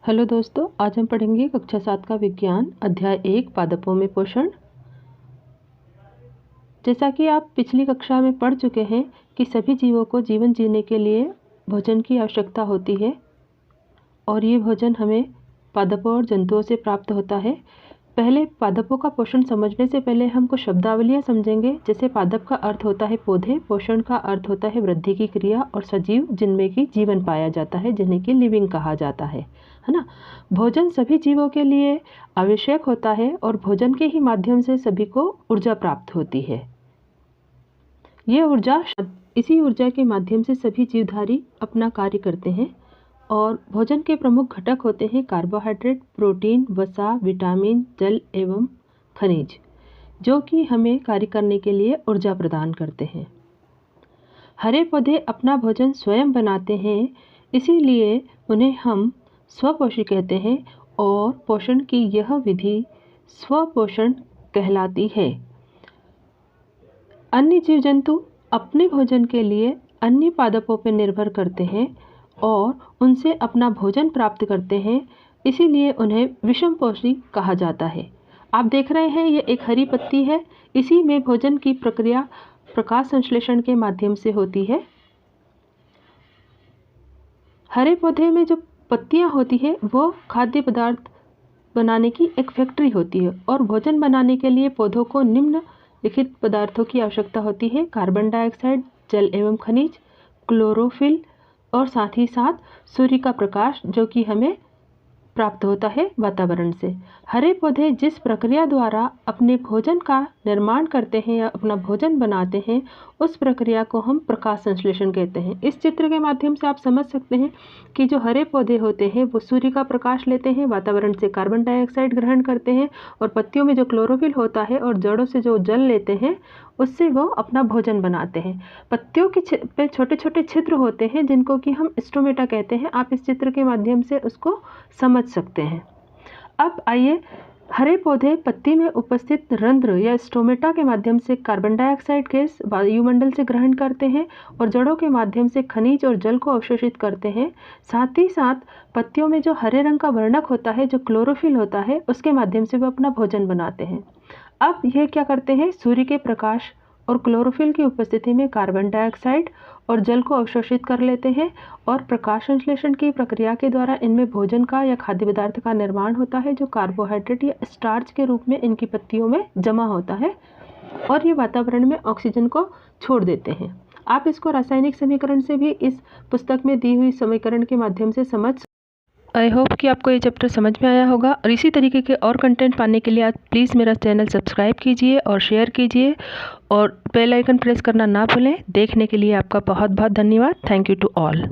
Hello दोस्तों, आज हम पढ़ेंगे कक्षा 7 का विज्ञान अध्याय 1 पादपों में पोषण। जैसा कि आप पिछली कक्षा में पढ़ चुके हैं कि सभी जीवों को जीवन जीने के लिए भोजन की आवश्यकता होती है और ये भोजन हमें पादपों और जंतुओं से प्राप्त होता है। पहले पादपों का पोषण समझने से पहले हम कुछ शब्दावलियाँ समझेंगे। जैसे पादप का अर्थ होता है पौधे, पोषण का अर्थ होता है वृद्धि की क्रिया, और सजीव जिनमें कि जीवन पाया जाता है, जिन्हें कि लिविंग कहा जाता है ना। भोजन सभी जीवों के लिए आवश्यक होता है और भोजन के ही माध्यम से सभी को ऊर्जा प्राप्त होती है। इसी ऊर्जा के माध्यम से सभी जीवधारी अपना कार्य करते हैं और भोजन के प्रमुख घटक होते हैं कार्बोहाइड्रेट, प्रोटीन, वसा, विटामिन, जल एवं खनिज, जो कि हमें कार्य करने के लिए ऊर्जा प्रदान करते हैं। हरे पौधे अपना भोजन स्वयं बनाते हैं, इसीलिए उन्हें हम स्वपोषी कहते हैं और पोषण की यह विधि स्वपोषण कहलाती है। अन्य जीव जंतु अपने भोजन के लिए अन्य पादपों पर निर्भर करते हैं और उनसे अपना भोजन प्राप्त करते हैं, इसीलिए उन्हें विषमपोषी कहा जाता है। आप देख रहे हैं, ये एक हरी पत्ती है। इसी में भोजन की प्रक्रिया प्रकाश संश्लेषण के माध्यम से होती है। हरे पौधे में जो पत्तियां होती है वो खाद्य पदार्थ बनाने की एक फैक्ट्री होती है और भोजन बनाने के लिए पौधों को निम्नलिखित पदार्थों की आवश्यकता होती है: कार्बन डाइऑक्साइड, जल एवं खनिज, क्लोरोफिल और साथ ही साथ सूर्य का प्रकाश, जो कि हमें प्राप्त होता है वातावरण से। हरे पौधे जिस प्रक्रिया द्वारा अपने भोजन का निर्माण करते हैं या अपना भोजन बनाते हैं, उस प्रक्रिया को हम प्रकाश संश्लेषण कहते हैं। इस चित्र के माध्यम से आप समझ सकते हैं कि जो हरे पौधे होते हैं वो सूर्य का प्रकाश लेते हैं, वातावरण से कार्बन डाइऑक्साइड ग्रहण करते हैं और पत्तियों में जो क्लोरोफिल होता है और जड़ों से जो जल लेते हैं, उससे वो अपना भोजन बनाते हैं। पत्तियों के पे छोटे छोटे छिद्र होते हैं जिनको कि हम स्टोमेटा कहते हैं। आप इस चित्र के माध्यम से उसको समझ सकते हैं। अब आइए, हरे पौधे पत्ती में उपस्थित रंध्र या स्टोमेटा के माध्यम से कार्बन डाइऑक्साइड गैस वायुमंडल से ग्रहण करते हैं और जड़ों के माध्यम से खनिज और जल को अवशोषित करते हैं। साथ ही साथ पत्तियों में जो हरे रंग का वर्णक होता है, जो क्लोरोफिल होता है, उसके माध्यम से वो अपना भोजन बनाते हैं। अब ये क्या करते हैं, सूर्य के प्रकाश और क्लोरोफिल की उपस्थिति में कार्बन डाइऑक्साइड और जल को अवशोषित कर लेते हैं और प्रकाश संश्लेषण की प्रक्रिया के द्वारा इनमें भोजन का या खाद्य पदार्थ का निर्माण होता है, जो कार्बोहाइड्रेट या स्टार्च के रूप में इनकी पत्तियों में जमा होता है और ये वातावरण में ऑक्सीजन को छोड़ देते हैं। आप इसको रासायनिक समीकरण से भी इस पुस्तक में दी हुई समीकरण के माध्यम से समझ। आई होप कि आपको ये चैप्टर समझ में आया होगा और इसी तरीके के और कंटेंट पाने के लिए आप प्लीज़ मेरा चैनल सब्सक्राइब कीजिए और शेयर कीजिए और बेल आइकन प्रेस करना ना भूलें। देखने के लिए आपका बहुत बहुत धन्यवाद। Thank you to all.